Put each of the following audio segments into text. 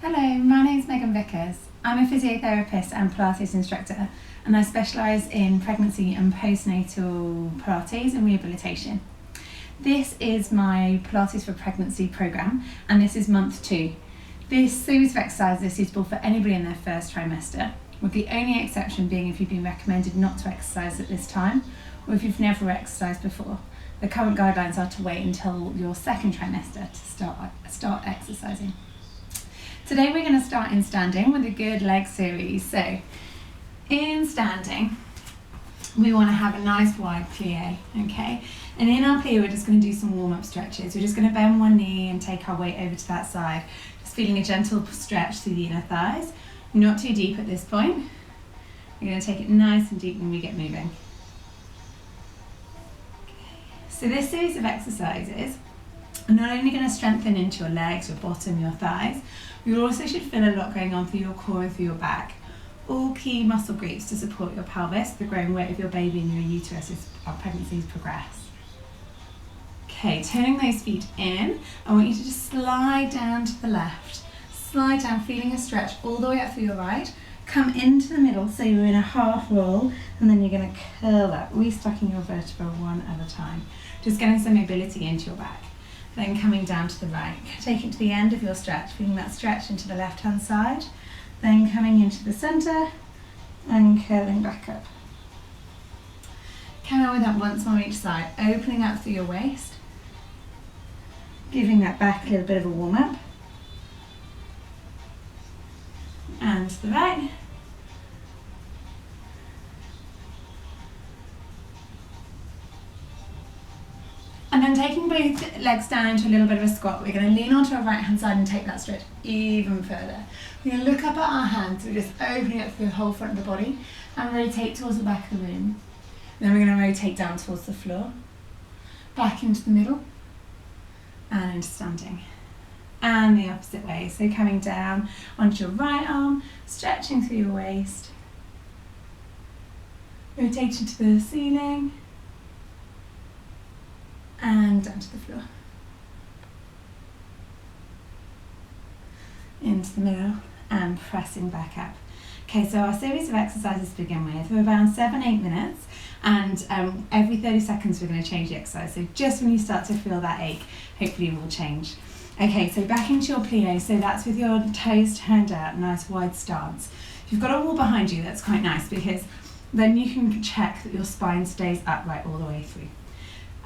Hello, my name's Megan Vickers. I'm a physiotherapist and Pilates instructor, and I specialise in pregnancy and postnatal Pilates and rehabilitation. This is my Pilates for Pregnancy programme, and this is month 2. This series of exercises is suitable for anybody in their first trimester, with the only exception being if you've been recommended not to exercise at this time, or if you've never exercised before. The current guidelines are to wait until your second trimester to start exercising. Today we're going to start in standing with a good leg series. So in standing, we want to have a nice wide plie, okay? And in our plie, we're just going to do some warm-up stretches. We're just going to bend one knee and take our weight over to that side. Just feeling a gentle stretch through the inner thighs. Not too deep at this point. We're going to take it nice and deep when we get moving. Okay. So this series of exercises are not only going to strengthen into your legs, your bottom, your thighs, you also should feel a lot going on through your core and through your back. All key muscle groups to support your pelvis, the growing weight of your baby and your uterus as our pregnancies progress. Okay, turning those feet in, I want you to just slide down to the left. Slide down, feeling a stretch all the way up through your right. Come into the middle, so you're in a half roll, and then you're going to curl up, restocking your vertebra one at a time. Just getting some mobility into your back. Then coming down to the right. Take it to the end of your stretch, feeling that stretch into the left-hand side. Then coming into the centre and curling back up. Carry on with that once more each side, opening up through your waist, giving that back a little bit of a warm-up. And to the right. And then taking both legs down into a little bit of a squat, we're going to lean onto our right hand side and take that stretch even further. We're going to look up at our hands, we're just opening up through the whole front of the body and rotate towards the back of the room. Then we're going to rotate down towards the floor, back into the middle and into standing. And the opposite way, so coming down onto your right arm, stretching through your waist, rotating to the ceiling, and down to the floor. Into the middle and pressing back up. Okay, so our series of exercises to begin with are around 7-8 minutes, and every 30 seconds we're going to change the exercise. So just when you start to feel that ache, hopefully it will change. Okay, so back into your plie, so that's with your toes turned out, nice wide stance. If you've got a wall behind you, that's quite nice because then you can check that your spine stays upright all the way through.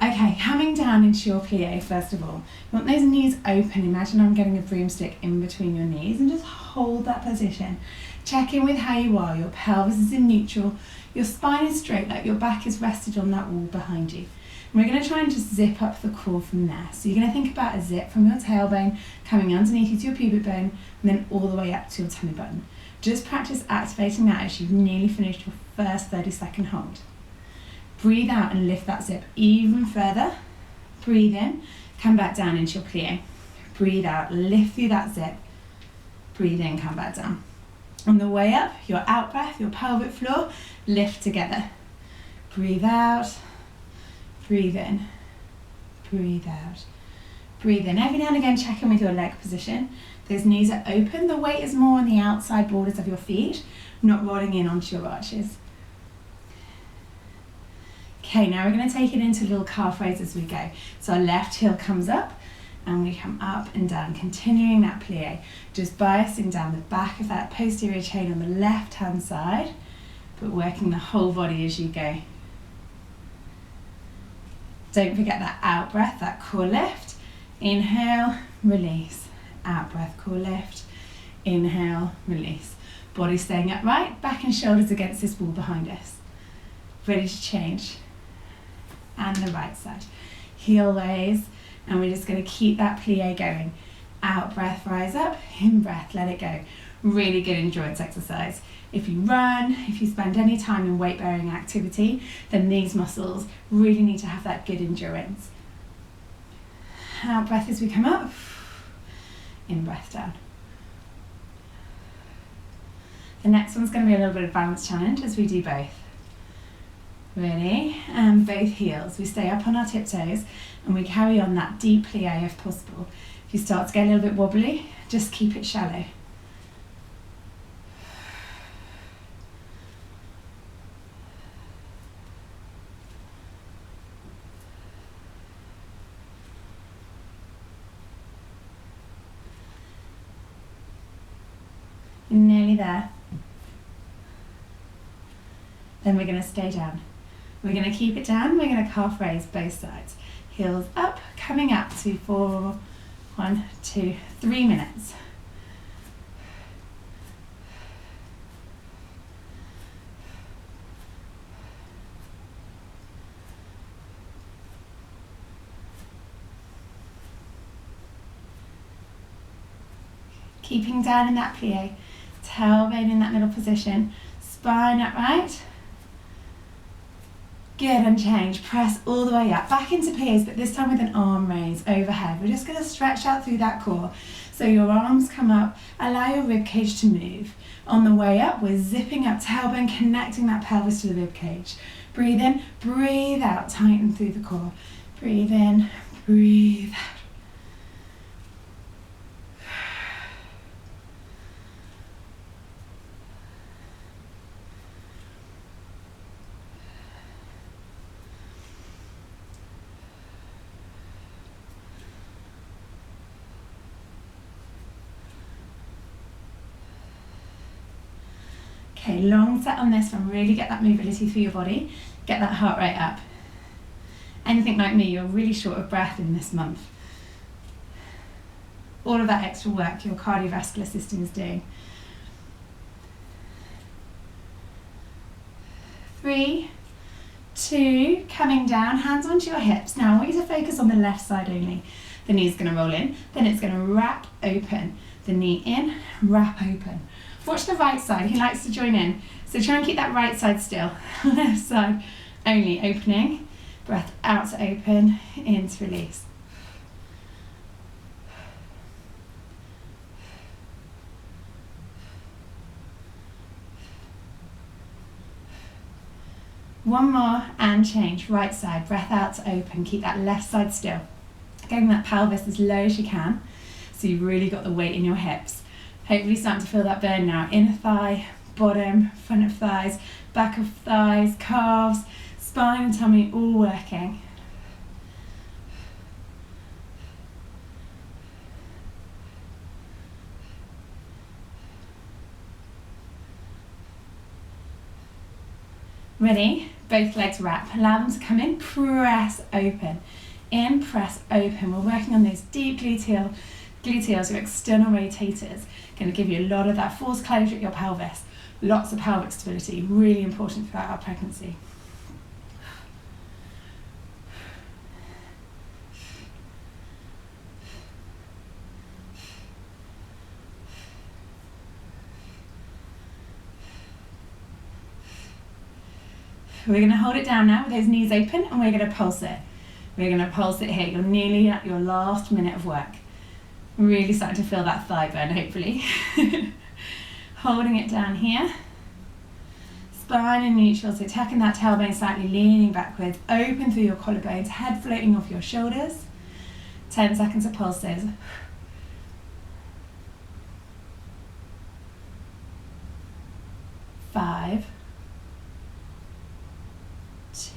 Okay, coming down into your plie first of all, you want those knees open. Imagine I'm getting a broomstick in between your knees and just hold that position. Check in with how you are. Your pelvis is in neutral, your spine is straight, like your back is rested on that wall behind you. And we're going to try and just zip up the core from there. So you're going to think about a zip from your tailbone coming underneath you to your pubic bone and then all the way up to your tummy button. Just practice activating that as you've nearly finished your first 30-second hold. Breathe out and lift that zip even further. Breathe in, come back down into your plie. Breathe out, lift through that zip. Breathe in, come back down. On the way up, your out breath, your pelvic floor, lift together. Breathe out, breathe in, breathe out. Breathe in. Every now and again, check in with your leg position. Those knees are open. The weight is more on the outside borders of your feet, not rolling in onto your arches. Okay, now we're going to take it into little calf raise as we go. So our left heel comes up and we come up and down, continuing that plie, just biasing down the back of that posterior chain on the left hand side, but working the whole body as you go. Don't forget that out breath, that core lift. Inhale, release. Out breath, core lift. Inhale, release. Body staying upright, back and shoulders against this wall behind us. Ready to change. And the right side. Heel raise, and we're just going to keep that plie going. Out breath, rise up. In breath, let it go. Really good endurance exercise. If you run, if you spend any time in weight-bearing activity, then these muscles really need to have that good endurance. Out breath as we come up. In breath down. The next one's going to be a little bit of balance challenge as we do both. Ready? And both heels. We stay up on our tiptoes and we carry on that deep plie if possible. If you start to get a little bit wobbly, just keep it shallow. You're nearly there. Then we're going to stay down. We're going to keep it down. We're going to calf raise both sides. Heels up, coming up to 4, 1, 2, 3 minutes. Keeping down in that plie, tailbone in that middle position, spine upright. Good, and change. Press all the way up, back into plies, but this time with an arm raise overhead. We're just going to stretch out through that core. So your arms come up, allow your rib cage to move. On the way up, we're zipping up, tailbone connecting that pelvis to the rib cage. Breathe in, breathe out, tighten through the core. Breathe in, breathe out. Okay, long set on this one, really get that mobility through your body, get that heart rate up. Anything like me, you're really short of breath in this month. All of that extra work your cardiovascular system is doing. 3, 2, coming down, hands onto your hips. Now I want you to focus on the left side only. The knee's going to roll in, then it's going to wrap open. The knee in, wrap open. Watch the right side, he likes to join in. So try and keep that right side still. Left side only, opening. Breath out to open, in to release. One more and change. Right side, breath out to open. Keep that left side still. Getting that pelvis as low as you can. So you've really got the weight in your hips. Hopefully starting to feel that burn now. Inner thigh, bottom, front of thighs, back of thighs, calves, spine and tummy all working. Ready? Both legs wrap. Allow them to come in, press open. In, press open. We're working on those deep gluteals, your external rotators. Going to give you a lot of that forced closure at your pelvis. Lots of pelvic stability, really important throughout our pregnancy. We're going to hold it down now with those knees open and we're going to pulse it. We're going to pulse it here. You're nearly at your last minute of work. Really starting to feel that thigh burn, hopefully. Holding it down here. Spine in neutral, so tucking that tailbone slightly, leaning backwards, open through your collarbones, head floating off your shoulders. 10 seconds of pulses. 5, 2,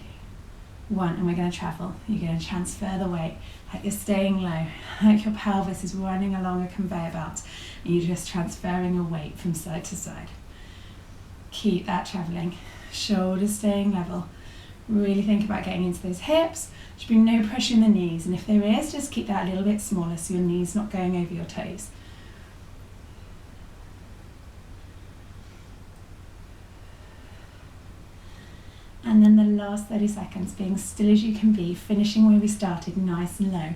1, and we're going to travel. You're going to transfer the weight, like you're staying low, like your pelvis is running along a conveyor belt, and you're just transferring your weight from side to side. Keep that traveling, shoulders staying level. Really think about getting into those hips. There should be no pressure in the knees, and if there is, just keep that a little bit smaller so your knees not going over your toes. And then the last 30 seconds, being still as you can be, finishing where we started, nice and low.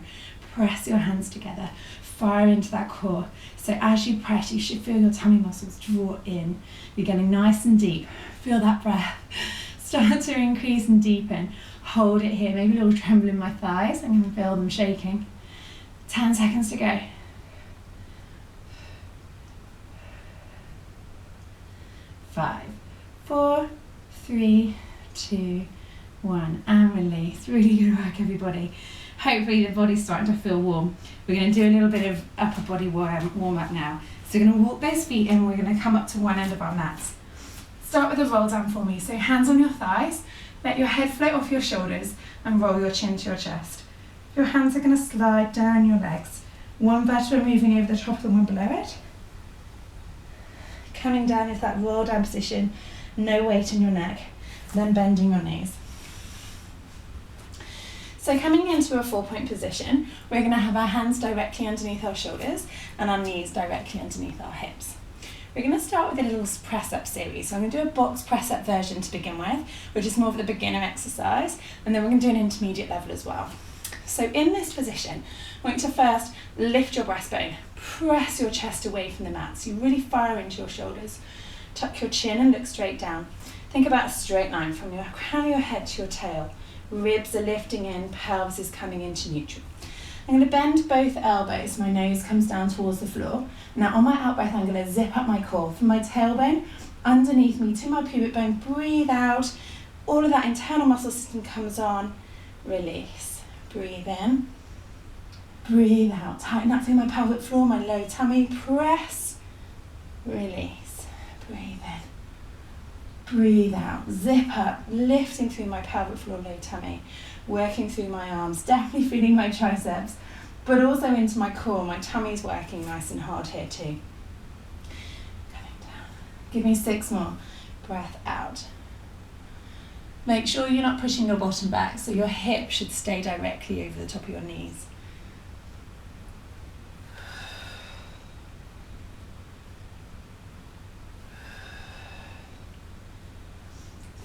Press your hands together, fire into that core. So as you press, you should feel your tummy muscles draw in. You're getting nice and deep. Feel that breath start to increase and deepen. Hold it here, maybe a little tremble in my thighs. I can feel them shaking. 10 seconds to go. 5, 4, 3, 2, 1, and release. Really good work, everybody. Hopefully the body's starting to feel warm. We're going to do a little bit of upper body warm up now. So we're going to walk those feet in, we're going to come up to one end of our mats. Start with a roll down for me. So hands on your thighs, let your head float off your shoulders and roll your chin to your chest. Your hands are going to slide down your legs. One vertebra moving over the top of the one below it. coming down into that roll down position, no weight in your neck, then bending your knees. So coming into a 4-point position, we're going to have our hands directly underneath our shoulders and our knees directly underneath our hips. We're going to start with a little press-up series. So I'm going to do a box press-up version to begin with, which is more of the beginner exercise, and then we're going to do an intermediate level as well. So in this position, I want you to first lift your breastbone, press your chest away from the mat, so you really fire into your shoulders. Tuck your chin and look straight down. Think about a straight line from your crown of your head to your tail. Ribs are lifting in, pelvis is coming into neutral. I'm going to bend both elbows, my nose comes down towards the floor. Now on my out breath, I'm going to zip up my core from my tailbone underneath me to my pubic bone. Breathe out, all of that internal muscle system comes on, release. Breathe in, breathe out. Tighten up through my pelvic floor, my low tummy, press, release. Breathe in. Breathe out, zip up, lifting through my pelvic floor, low tummy, working through my arms, definitely feeling my triceps, but also into my core. My tummy's working nice and hard here too. Coming down. Give me 6 more. Breath out. Make sure you're not pushing your bottom back, so your hip should stay directly over the top of your knees.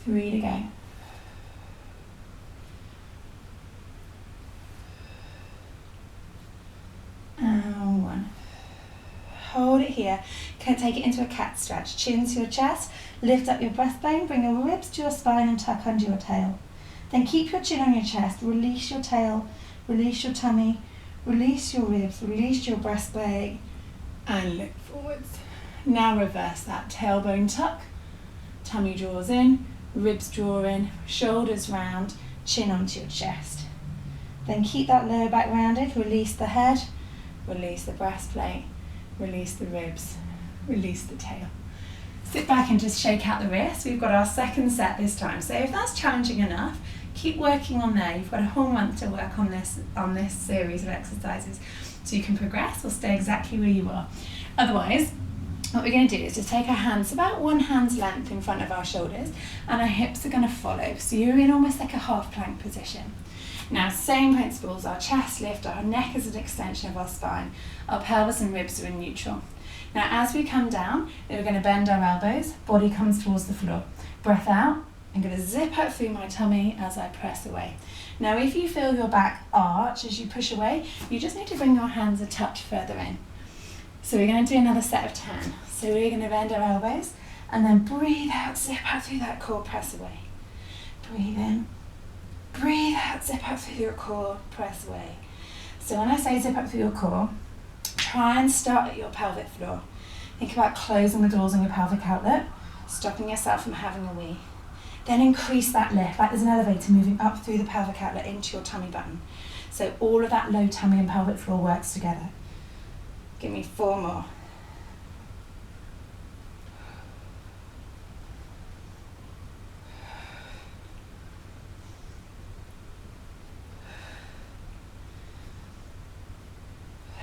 Three to go. And 1. Hold it here. Take it into a cat stretch. Chin to your chest. Lift up your breastbone. Bring your ribs to your spine and tuck under your tail. Then keep your chin on your chest. Release your tail. Release your tummy. Release your ribs. Release your breastbone. And look forwards. Now reverse that. Tailbone tuck. Tummy draws in. Ribs draw in, shoulders round, chin onto your chest. Then keep that lower back rounded, release the head, release the breastplate, release the ribs, release the tail. Sit back and just shake out the wrists. We've got our second set this time. So if that's challenging enough, keep working on there. You've got a whole month to work on this series of exercises. So you can progress or stay exactly where you are. Otherwise, what we're going to do is just take our hands about 1 hand's length in front of our shoulders, and our hips are going to follow. So you're in almost like a half plank position. Now, same principles, our chest lift, our neck is an extension of our spine, our pelvis and ribs are in neutral. Now, as we come down, we're going to bend our elbows, body comes towards the floor. Breath out, I'm going to zip up through my tummy as I press away. Now, if you feel your back arch as you push away, you just need to bring your hands a touch further in. So we're going to do another set of 10. So we're going to bend our elbows and then breathe out, zip out through that core, press away. Breathe in, breathe out, zip out through your core, press away. So when I say zip up through your core, try and start at your pelvic floor. Think about closing the doors on your pelvic outlet, stopping yourself from having a wee. Then increase that lift, like there's an elevator moving up through the pelvic outlet into your tummy button. So all of that low tummy and pelvic floor works together. Give me 4 more.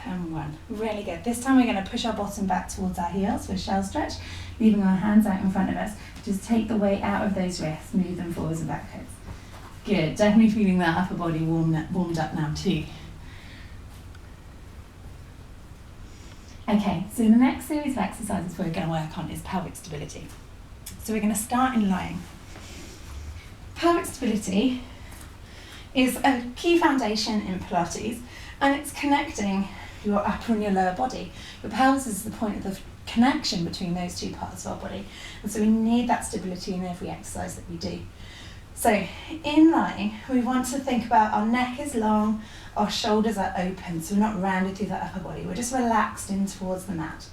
And 1. Really good. This time we're going to push our bottom back towards our heels with shell stretch, leaving our hands out in front of us. Just take the weight out of those wrists, move them forwards and backwards. Good. Definitely feeling that upper body warmed up now too. Okay, so the next series of exercises we're going to work on is pelvic stability. So we're going to start in lying. Pelvic stability is a key foundation in Pilates, and it's connecting your upper and your lower body. Your pelvis is the point of the connection between those two parts of our body, and so we need that stability in every exercise that we do. So in lying, we want to think about our neck is long, our shoulders are open, so we're not rounded through that upper body, we're just relaxed in towards the mat.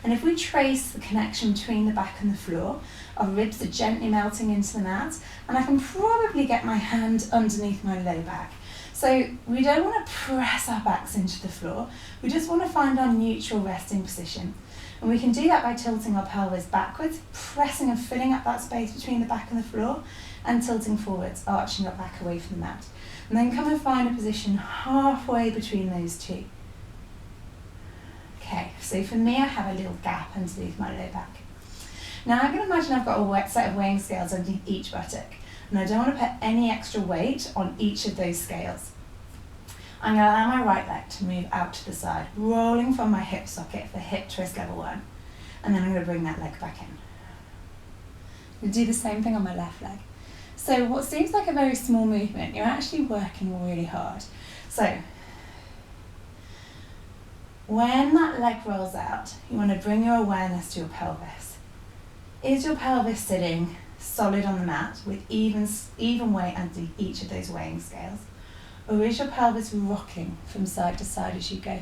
And if we trace the connection between the back and the floor, our ribs are gently melting into the mat, and I can probably get my hand underneath my low back. So we don't want to press our backs into the floor, we just want to find our neutral resting position. And we can do that by tilting our pelvis backwards, pressing and filling up that space between the back and the floor, and tilting forwards, arching up back away from the mat. And then come and find a position halfway between those two. Okay, so for me I have a little gap underneath my low back. Now I'm going to imagine I've got a wet set of weighing scales underneath each buttock, and I don't want to put any extra weight on each of those scales. I'm going to allow my right leg to move out to the side, rolling from my hip socket for hip twist level 1, and then I'm going to bring that leg back in. I'm going to do the same thing on my left leg. So what seems like a very small movement, you're actually working really hard. So when that leg rolls out, you want to bring your awareness to your pelvis. Is your pelvis sitting solid on the mat with even weight under each of those weighing scales? Or is your pelvis rocking from side to side as you go?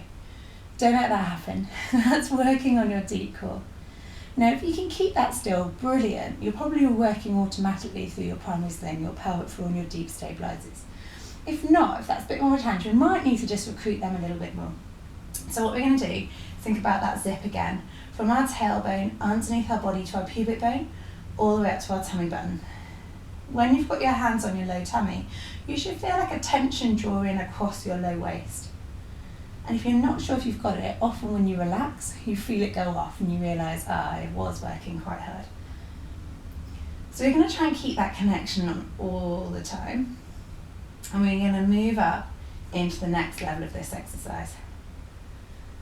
Don't let that happen. That's working on your deep core. Now, if you can keep that still, brilliant. You're probably working automatically through your primary sling, your pelvic floor, and your deep stabilizers. If not, if that's a bit more of a challenge, we might need to just recruit them a little bit more. So what we're going to do, think about that zip again. From our tailbone, underneath our body to our pubic bone, all the way up to our tummy button. When you've got your hands on your low tummy, you should feel like a tension drawing across your low waist. And if you're not sure if you've got it, often when you relax, you feel it go off and you realise, I was working quite hard. So we're going to try and keep that connection on all the time. And we're going to move up into the next level of this exercise.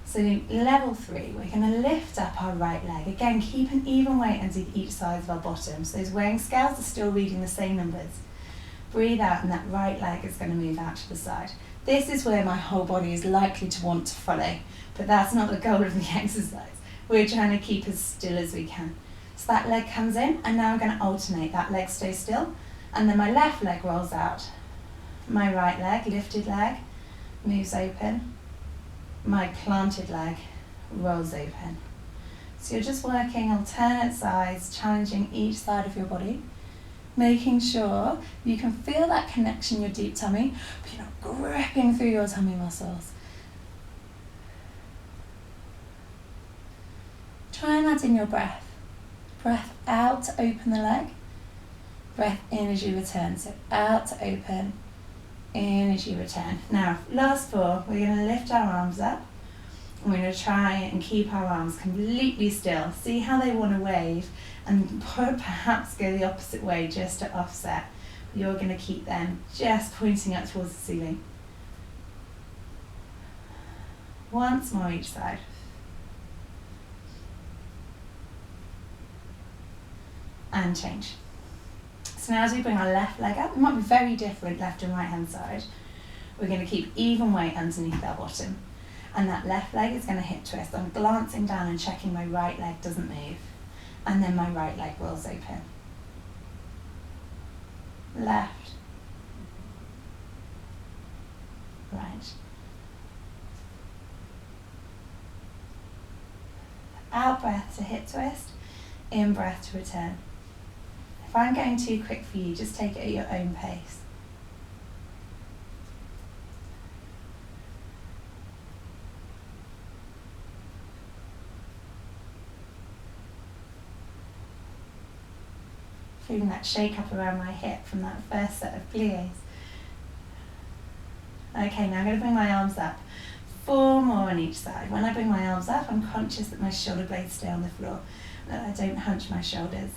So level 3, we're going to lift up our right leg. Again, keep an even weight under each side of our bottom. So those weighing scales are still reading the same numbers. Breathe out and that right leg is going to move out to the side. This is where my whole body is likely to want to follow, but that's not the goal of the exercise. We're trying to keep as still as we can. So that leg comes in, and now I'm going to alternate. That leg stays still, and then my left leg rolls out. My right leg, lifted leg, moves open. My planted leg rolls open. So you're just working alternate sides, challenging each side of your body, making sure you can feel that connection in your deep tummy, but you're not gripping through your tummy muscles. Try and add in your breath. Breath out to open the leg, breath in as you return. So out to open, in as you return. Now, last 4, we're going to lift our arms up. And we're going to try and keep our arms completely still. See how they want to wave, and perhaps go the opposite way just to offset. You're going to keep them just pointing up towards the ceiling. Once more each side. And change. So now as we bring our left leg up, it might be very different left and right hand side. We're going to keep even weight underneath our bottom. And that left leg is going to hip twist. I'm glancing down and checking my right leg doesn't move. And then my right leg rolls open. Left. Right. Out breath to hip twist. In breath to return. If I'm going too quick for you, just take it at your own pace. Feeling that shake up around my hip from that first set of pliés. Okay, now I'm going to bring my arms up. 4 more on each side. When I bring my arms up, I'm conscious that my shoulder blades stay on the floor, that I don't hunch my shoulders.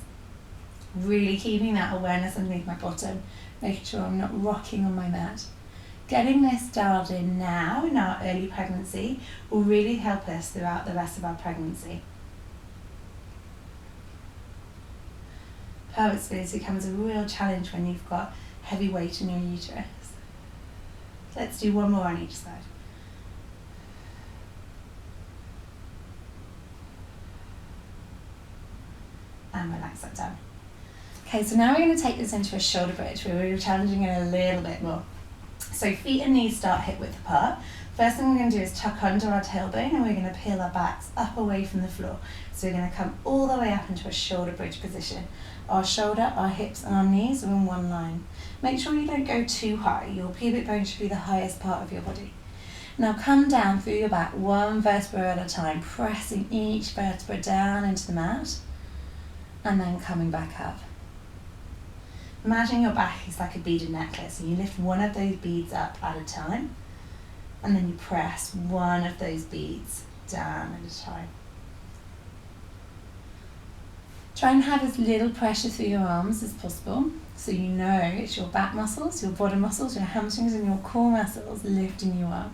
Really keeping that awareness underneath my bottom, making sure I'm not rocking on my mat. Getting this dialed in now in our early pregnancy will really help us throughout the rest of our pregnancy. Pelvic stability becomes a real challenge when you've got heavy weight in your uterus. Let's do 1 more on each side. And relax that down. Okay, so now we're going to take this into a shoulder bridge where we're challenging it a little bit more. So feet and knees start hip width apart. First thing we're going to do is tuck under our tailbone, and we're going to peel our backs up away from the floor. So we're going to come all the way up into a shoulder bridge position. Our shoulder, our hips and our knees are in one line. Make sure you don't go too high. Your pubic bone should be the highest part of your body. Now come down through your back, 1 vertebra at a time, pressing each vertebra down into the mat, and then coming back up. Imagine your back is like a beaded necklace, and you lift one of those beads up at a time, and then you press one of those beads down at a time. Try and have as little pressure through your arms as possible, so you know it's your back muscles, your bottom muscles, your hamstrings and your core muscles lifting you up.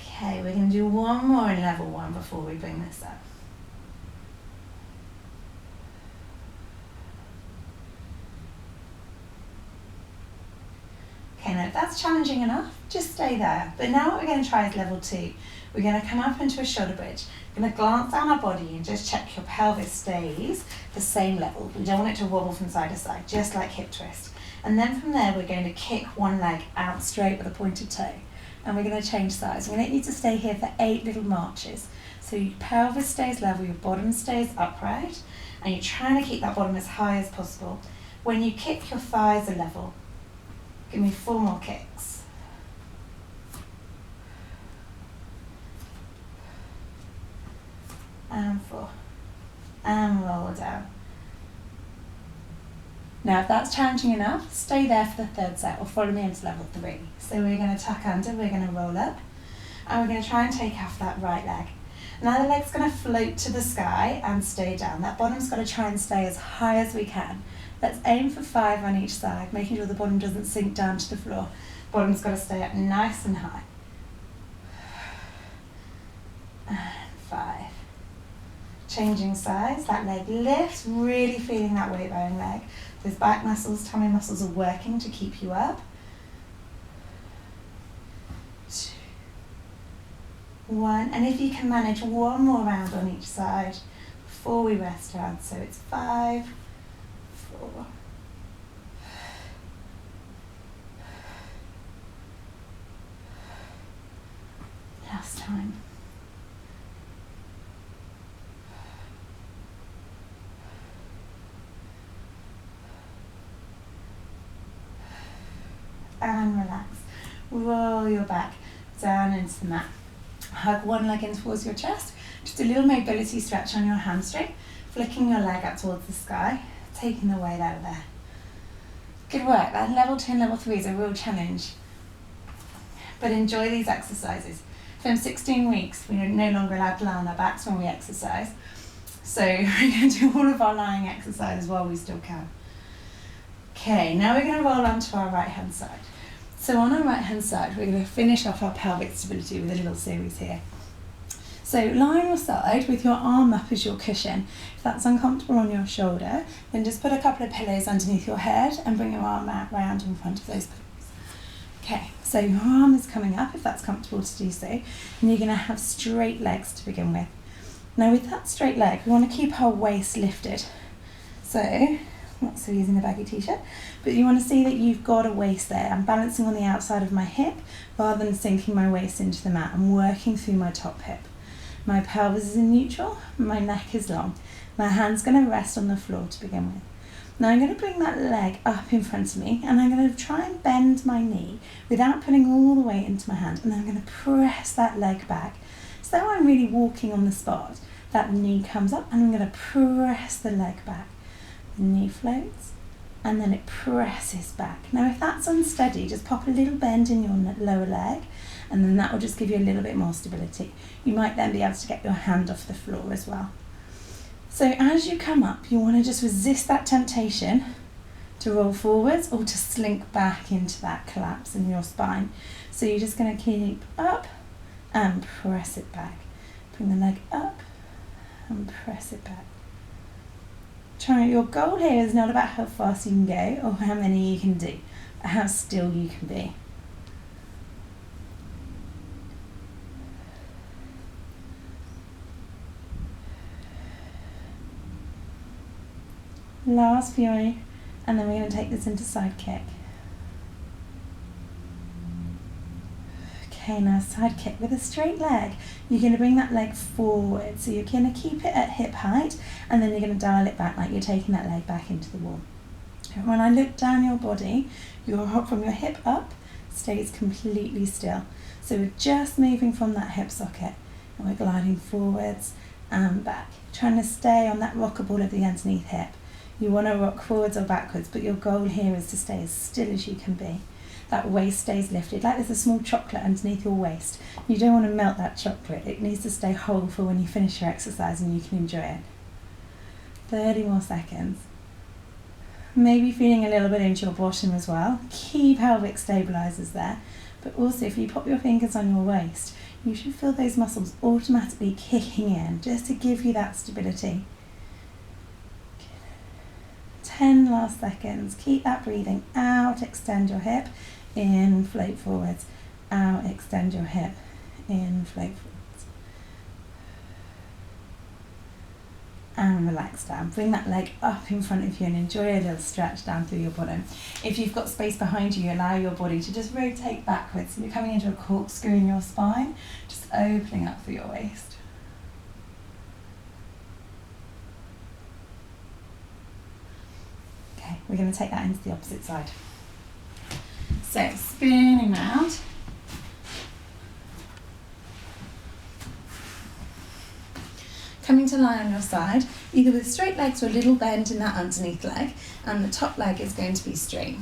Okay, we're going to do one more in level 1 before we bring this up. Okay, now if that's challenging enough, just stay there. But now what we're going to try is level 2. We're going to come up into a shoulder bridge. We're going to glance down our body and just check your pelvis stays the same level. We don't want it to wobble from side to side, just like hip twist. And then from there, we're going to kick one leg out straight with a pointed toe. And we're going to change sides. We're going to need to stay here for 8 little marches. So your pelvis stays level, your bottom stays upright, and you're trying to keep that bottom as high as possible. When you kick, your thighs are level. Give me 4 more kicks. And 4. And roll down. Now if that's challenging enough, stay there for the 3rd set or follow me into level 3. So we're going to tuck under, we're going to roll up, and we're going to try and take off that right leg. Now the leg's going to float to the sky and stay down. That bottom's got to try and stay as high as we can. Let's aim for 5 on each side, making sure the bottom doesn't sink down to the floor. Bottom's got to stay up nice and high. And 5. Changing sides, that leg lifts, really feeling that weight bearing leg. Those back muscles, tummy muscles are working to keep you up. 2, 1, and if you can manage one more round on each side before we rest down. So it's 5, 4, last time. And relax. Roll your back down into the mat. Hug one leg in towards your chest. Just a little mobility stretch on your hamstring. Flicking your leg up towards the sky. Taking the weight out of there. Good work. That level 2 and level 3 is a real challenge. But enjoy these exercises. From 16 weeks, we're no longer allowed to lie on our backs when we exercise. So we're going to do all of our lying exercises while we still can. Okay, now we're going to roll onto our right hand side. So on our right hand side, we're going to finish off our pelvic stability with a little series here. So lie on your side with your arm up as your cushion. If that's uncomfortable on your shoulder, then just put a couple of pillows underneath your head and bring your arm out round in front of those pillows. Okay, so your arm is coming up if that's comfortable to do so, and you're going to have straight legs to begin with. Now with that straight leg, we want to keep our waist lifted. So, not so using a baggy t-shirt, but you want to see that you've got a waist there. I'm balancing on the outside of my hip rather than sinking my waist into the mat. I'm working through my top hip. My pelvis is in neutral, my neck is long. My hand's going to rest on the floor to begin with. Now I'm going to bring that leg up in front of me, and I'm going to try and bend my knee without putting all the weight into my hand, and then I'm going to press that leg back. So I'm really walking on the spot. That knee comes up and I'm going to press the leg back. The knee floats and then it presses back. Now if that's unsteady, just pop a little bend in your lower leg, and then that will just give you a little bit more stability. You might then be able to get your hand off the floor as well. So as you come up, you want to just resist that temptation to roll forwards or to slink back into that collapse in your spine. So you're just going to keep up and press it back. Bring the leg up and press it back. Your goal here is not about how fast you can go or how many you can do, but how still you can be. Last few, and then we're going to take this into side kick. Okay, now side kick with a straight leg. You're going to bring that leg forward. So you're going to keep it at hip height, and then you're going to dial it back like you're taking that leg back into the wall. And when I look down your body, from your hip up stays completely still. So we're just moving from that hip socket, and we're gliding forwards and back. Trying to stay on that rockable of the underneath hip. You want to rock forwards or backwards, but your goal here is to stay as still as you can be. that waist stays lifted, like there's a small chocolate underneath your waist. You don't want to melt that chocolate. It needs to stay whole for when you finish your exercise and you can enjoy it. 30 more seconds. Maybe feeling a little bit into your bottom as well. Key pelvic stabilizers there. But also if you pop your fingers on your waist, you should feel those muscles automatically kicking in just to give you that stability. 10 last seconds. Keep that breathing out, extend your hip, in, float forwards, out, extend your hip, in, float forwards. And relax down. Bring that leg up in front of you and enjoy a little stretch down through your bottom. If you've got space behind you, allow your body to just rotate backwards. So you're coming into a corkscrew in your spine, just opening up through your waist. Okay, we're going to take that into the opposite side. So spinning round. Coming to lie on your side, either with straight legs or a little bend in that underneath leg, and the top leg is going to be straight.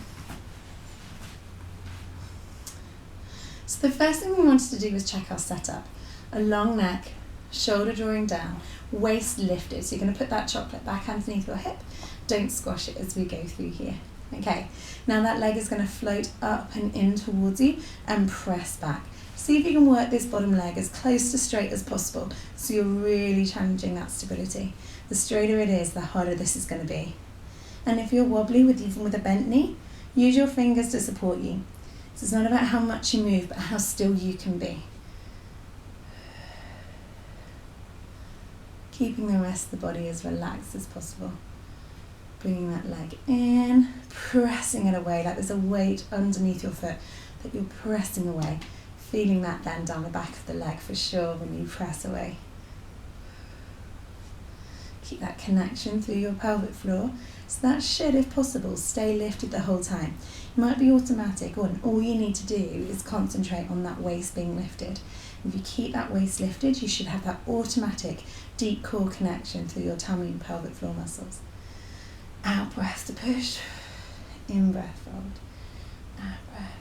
So the first thing we wanted to do was check our setup. A long neck, shoulder drawing down, waist lifted. So you're going to put that chocolate back underneath your hip. Don't squash it as we go through here. Okay, now that leg is going to float up and in towards you and press back. See if you can work this bottom leg as close to straight as possible, so you're really challenging that stability. The straighter it is, the harder this is going to be. And if you're wobbly, even with a bent knee, use your fingers to support you. So it's not about how much you move, but how still you can be. Keeping the rest of the body as relaxed as possible. Bringing that leg in, pressing it away, like there's a weight underneath your foot that you're pressing away. Feeling that then down the back of the leg for sure when you press away. Keep that connection through your pelvic floor. So that should, if possible, stay lifted the whole time. It might be automatic, or all you need to do is concentrate on that waist being lifted. If you keep that waist lifted, you should have that automatic deep core connection through your tummy and pelvic floor muscles. Out breath to push, in breath fold, out breath.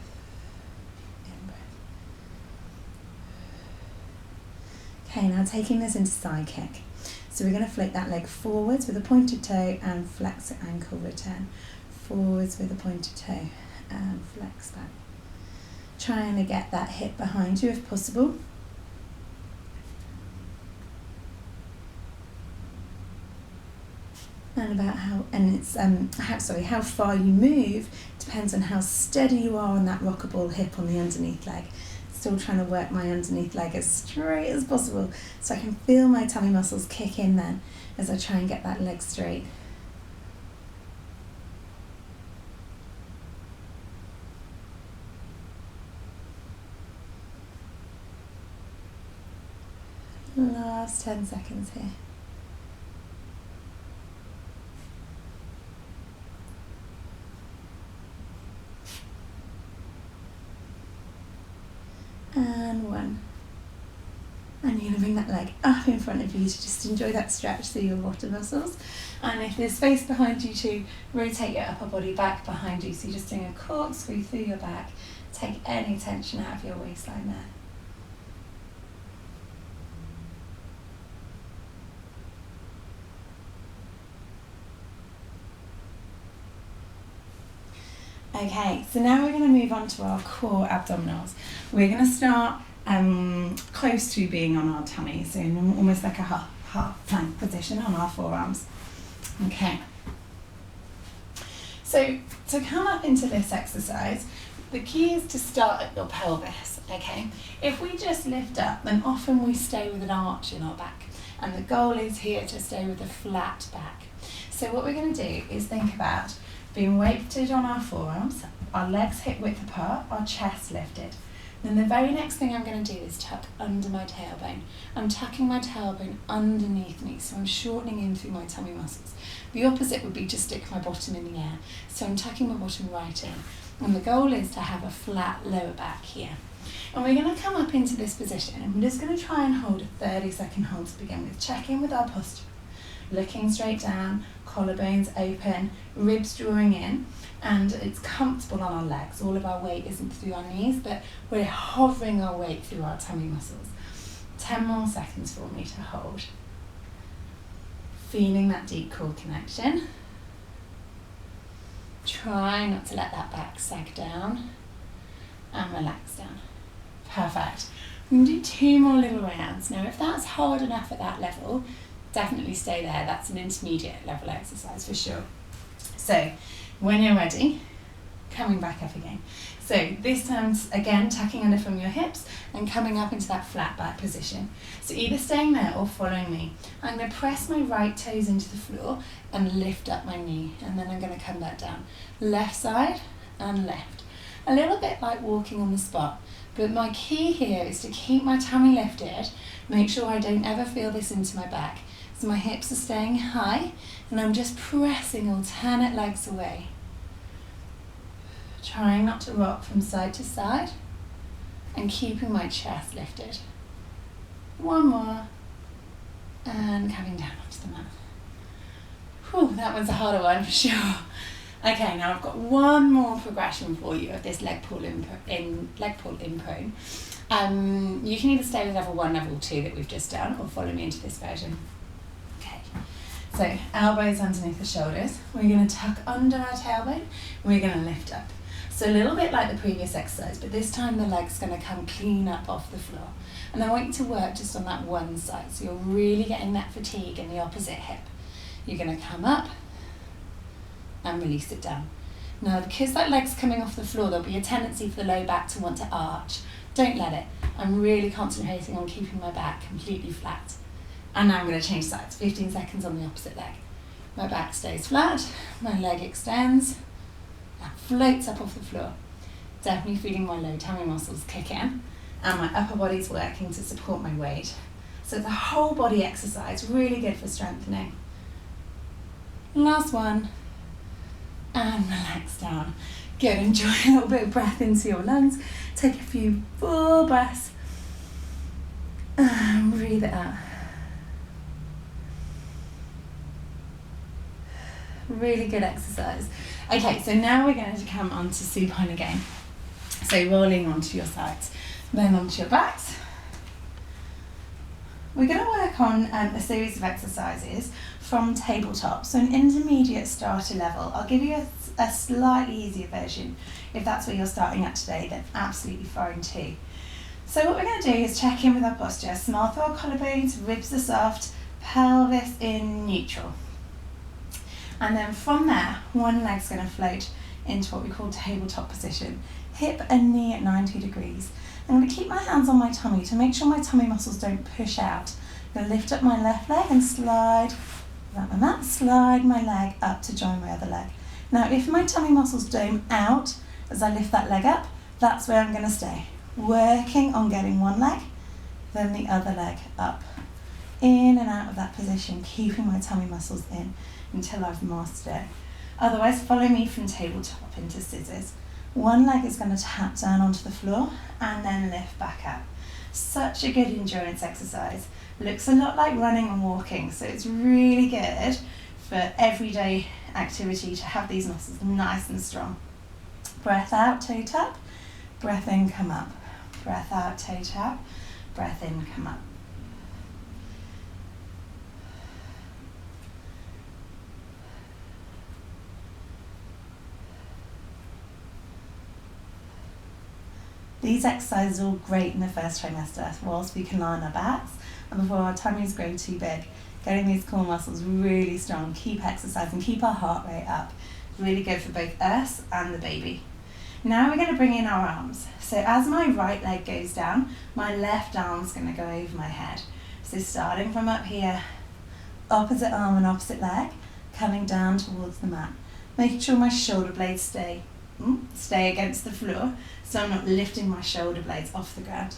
Okay, now taking this into side kick. So we're going to float that leg forwards with a pointed toe and flex the ankle, return. Forwards with a pointed toe and flex back. Trying to get that hip behind you if possible. And about how far you move depends on how steady you are on that rockable hip on the underneath leg. Still trying to work my underneath leg as straight as possible so I can feel my tummy muscles kick in then as I try and get that leg straight. Last 10 seconds here. And one. And you're going to bring that leg up in front of you to just enjoy that stretch through your bottom muscles. And if there's space behind you to rotate your upper body back behind you, so you're just doing a corkscrew through your back, take any tension out of your waistline there. Okay, so now we're going to move on to our core abdominals. We're going to start close to being on our tummy, so in almost like a half plank position on our forearms. Okay. So to come up into this exercise, the key is to start at your pelvis, okay? If we just lift up, then often we stay with an arch in our back, and the goal is here to stay with a flat back. So what we're going to do is think about being weighted on our forearms, our legs hip width apart, our chest lifted. Then the very next thing I'm going to do is tuck under my tailbone. I'm tucking my tailbone underneath me, so I'm shortening in through my tummy muscles. The opposite would be to stick my bottom in the air. So I'm tucking my bottom right in. And the goal is to have a flat lower back here. And we're going to come up into this position, and we're just going to try and hold a 30-second hold to begin with. Check in with our posture. looking straight down, collarbones open, ribs drawing in, and it's comfortable on our legs. All of our weight isn't through our knees, but we're hovering our weight through our tummy muscles. 10 more seconds for me to hold. Feeling that deep core connection. Try not to let that back sag down and relax down. Perfect. I'm going to do 2 more little rounds. Now, if that's hard enough at that level, definitely stay there. That's an intermediate level exercise for sure. So, when you're ready, coming back up again. So this time, again, tucking under from your hips and coming up into that flat back position. So either staying there or following me. I'm going to press my right toes into the floor and lift up my knee, and then I'm going to come back down. Left side and left. A little bit like walking on the spot, but my key here is to keep my tummy lifted, make sure I don't ever feel this into my back. So my hips are staying high, and I'm just pressing alternate legs away. Trying not to rock from side to side and keeping my chest lifted. 1 more and coming down onto the mat. Whew, that one's a harder one for sure. Okay, now I've got 1 more progression for you of this leg pull in prone. You can either stay with level 1, level 2 that we've just done, or follow me into this version. Okay, so elbows underneath the shoulders. We're going to tuck under our tailbone. We're going to lift up. So a little bit like the previous exercise, but this time the leg's going to come clean up off the floor. And I want you to work just on that one side, so you're really getting that fatigue in the opposite hip. You're going to come up and release it down. Now, because that leg's coming off the floor, there'll be a tendency for the low back to want to arch. Don't let it. I'm really concentrating on keeping my back completely flat. And now I'm going to change sides, 15 seconds on the opposite leg. My back stays flat, my leg extends, that floats up off the floor. Definitely feeling my low tummy muscles kick in, and my upper body's working to support my weight. So it's a whole body exercise, really good for strengthening. Last one, and relax down. Good, enjoy a little bit of breath into your lungs. Take a few full breaths, and breathe it out. Really good exercise. Okay, so now we're going to come on to supine again. So rolling onto your sides, then onto your backs. We're going to work on a series of exercises from tabletop, so an intermediate starter level. I'll give you a slightly easier version. If that's where you're starting at today, then absolutely fine too. So what we're going to do is check in with our posture. Smile through our collarbones, ribs are soft, pelvis in neutral. And then from there, one leg's going to float into what we call tabletop position. Hip and knee at 90 degrees. I'm going to keep my hands on my tummy to make sure my tummy muscles don't push out. I'm going to lift up my left leg and slide around my mat, slide my leg up to join my other leg. Now, if my tummy muscles dome out as I lift that leg up, that's where I'm going to stay. Working on getting one leg, then the other leg up. In and out of that position, keeping my tummy muscles in until I've mastered it. Otherwise, follow me from tabletop into scissors. One leg is going to tap down onto the floor and then lift back up. Such a good endurance exercise. Looks a lot like running and walking, so it's really good for everyday activity to have these muscles nice and strong. Breath out, toe tap. Breath in, come up. Breath out, toe tap. Breath in, come up. These exercises are all great in the first trimester whilst we can lie on our backs and before our tummies grow too big. Getting these core muscles really strong, keep exercising, keep our heart rate up. Really good for both us and the baby. Now we're going to bring in our arms. So as my right leg goes down, my left arm's going to go over my head. So starting from up here, opposite arm and opposite leg, coming down towards the mat. Making sure my shoulder blades stay against the floor, so I'm not lifting my shoulder blades off the ground.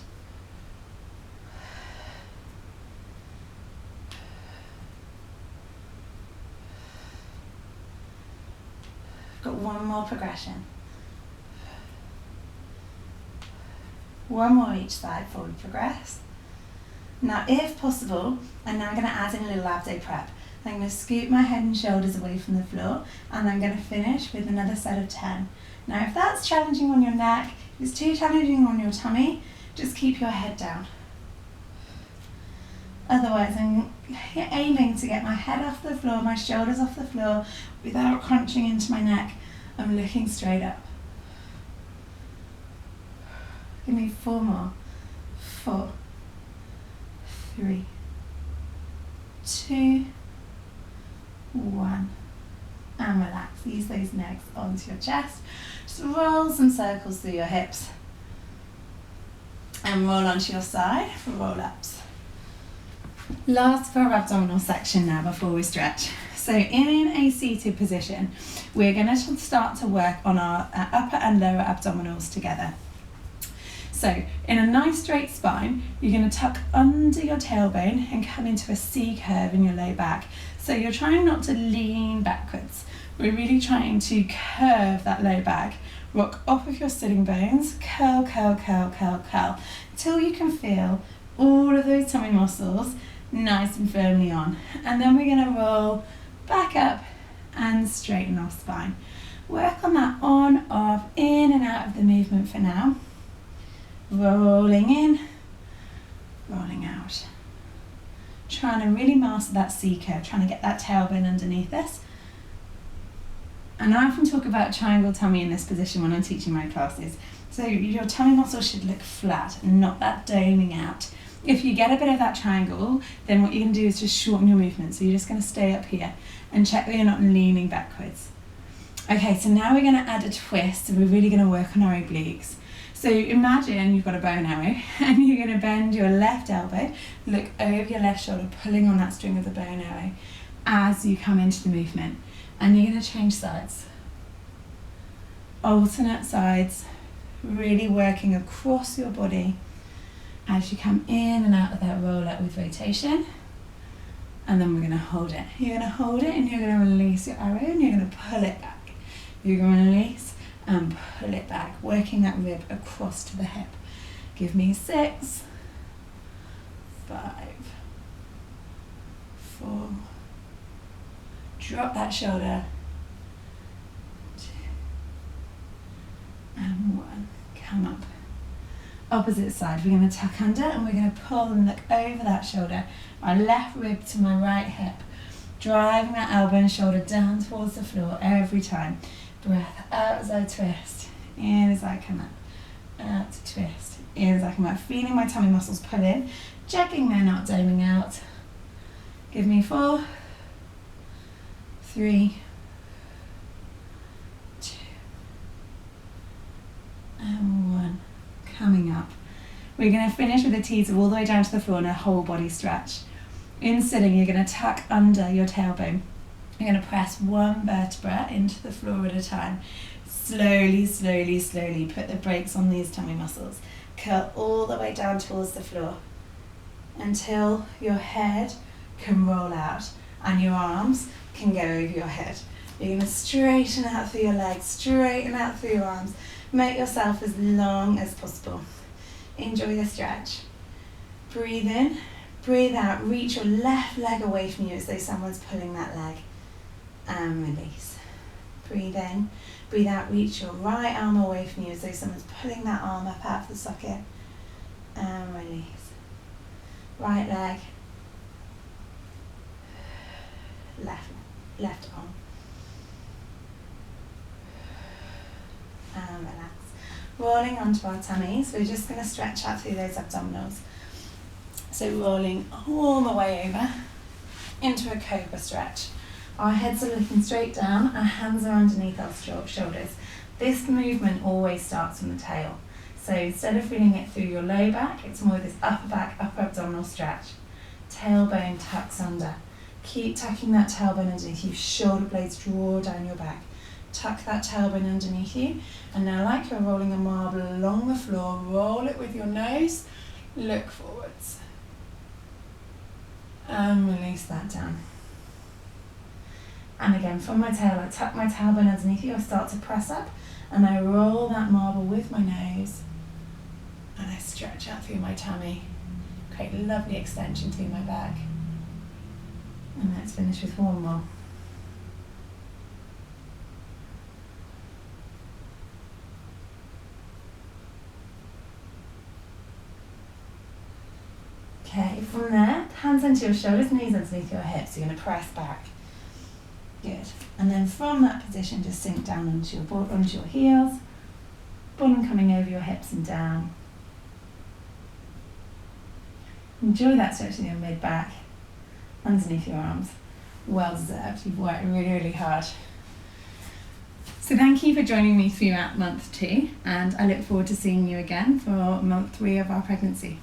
Got one more progression. One more each side, forward progress. Now if possible, I'm now going to add in a little abdo prep. I'm going to scoot my head and shoulders away from the floor, and I'm going to finish with another set of 10. Now if that's challenging on your neck, if it's too challenging on your tummy, just keep your head down. Otherwise I'm aiming to get my head off the floor, my shoulders off the floor without crunching into my neck. I'm looking straight up. Give me 4 more. 4, 3, 2, 1. And relax. Use those legs onto your chest. Just roll some circles through your hips. And roll onto your side for roll-ups. Last for our abdominal section now before we stretch. So in a seated position, we're going to start to work on our upper and lower abdominals together. So in a nice straight spine, you're going to tuck under your tailbone and come into a C curve in your low back. So you're trying not to lean backwards. We're really trying to curve that low back. Rock off of your sitting bones, curl, curl, curl, curl, curl, until you can feel all of those tummy muscles nice and firmly on. And then we're going to roll back up and straighten our spine. Work on that on, off, in and out of the movement for now. Rolling in, rolling out. Trying to really master that C curve, trying to get that tailbone underneath us. And I often talk about triangle tummy in this position when I'm teaching my classes. So your tummy muscles should look flat and not that doming out. If you get a bit of that triangle, then what you're going to do is just shorten your movement. So you're just going to stay up here and check that you're not leaning backwards. Okay, so now we're going to add a twist, and we're really going to work on our obliques. So imagine you've got a bow and arrow, and you're going to bend your left elbow, look over your left shoulder, pulling on that string of the bow and arrow as you come into the movement. And you're going to change sides. Alternate sides, really working across your body as you come in and out of that roll up with rotation. And then we're going to hold it. You're going to hold it and you're going to release your arrow and you're going to pull it back. You're going to release and pull it back, working that rib across to the hip. Give me 6, 5, 4. Drop that shoulder. 2 and 1. Come up. Opposite side, we're going to tuck under and we're going to pull and look over that shoulder. Our left rib to my right hip. Driving that elbow and shoulder down towards the floor every time. Breath out as I twist, in as I come up, out to twist, in as I come up. Feeling my tummy muscles pull in, checking they're not doming out. Give me 4, 3, 2, and 1. Coming up. We're going to finish with the teaser all the way down to the floor and a whole body stretch. In sitting, you're going to tuck under your tailbone. You're going to press one vertebra into the floor at a time. Slowly, slowly, slowly put the brakes on these tummy muscles. Curl all the way down towards the floor until your head can roll out and your arms can go over your head. You're going to straighten out through your legs, straighten out through your arms. Make yourself as long as possible. Enjoy the stretch. Breathe in, breathe out. Reach your left leg away from you as though someone's pulling that leg. And release. Breathe in, breathe out. Reach your right arm away from you as though someone's pulling that arm up out of the socket. And release. Right leg. Left arm. And relax. Rolling onto our tummies, we're just going to stretch out through those abdominals. So rolling all the way over into a cobra stretch. Our heads are looking straight down, our hands are underneath our shoulders. This movement always starts from the tail. So instead of feeling it through your low back, it's more this upper back, upper abdominal stretch. Tailbone tucks under. Keep tucking that tailbone underneath you. Shoulder blades draw down your back. Tuck that tailbone underneath you. And now, like you're rolling a marble along the floor, roll it with your nose, look forwards. And release that down. And again, from my tail, I tuck my tailbone underneath you, I start to press up, and I roll that marble with my nose, and I stretch out through my tummy, create a lovely extension through my back. And let's finish with one more. Okay, from there, hands onto your shoulders, knees underneath your hips. You're going to press back. Good. And then from that position, just sink down onto your heels. Bottom coming over your hips and down. Enjoy that stretch in your mid-back, underneath your arms. Well deserved. You've worked really, really hard. So thank you for joining me throughout month 2, and I look forward to seeing you again for month 3 of our pregnancy.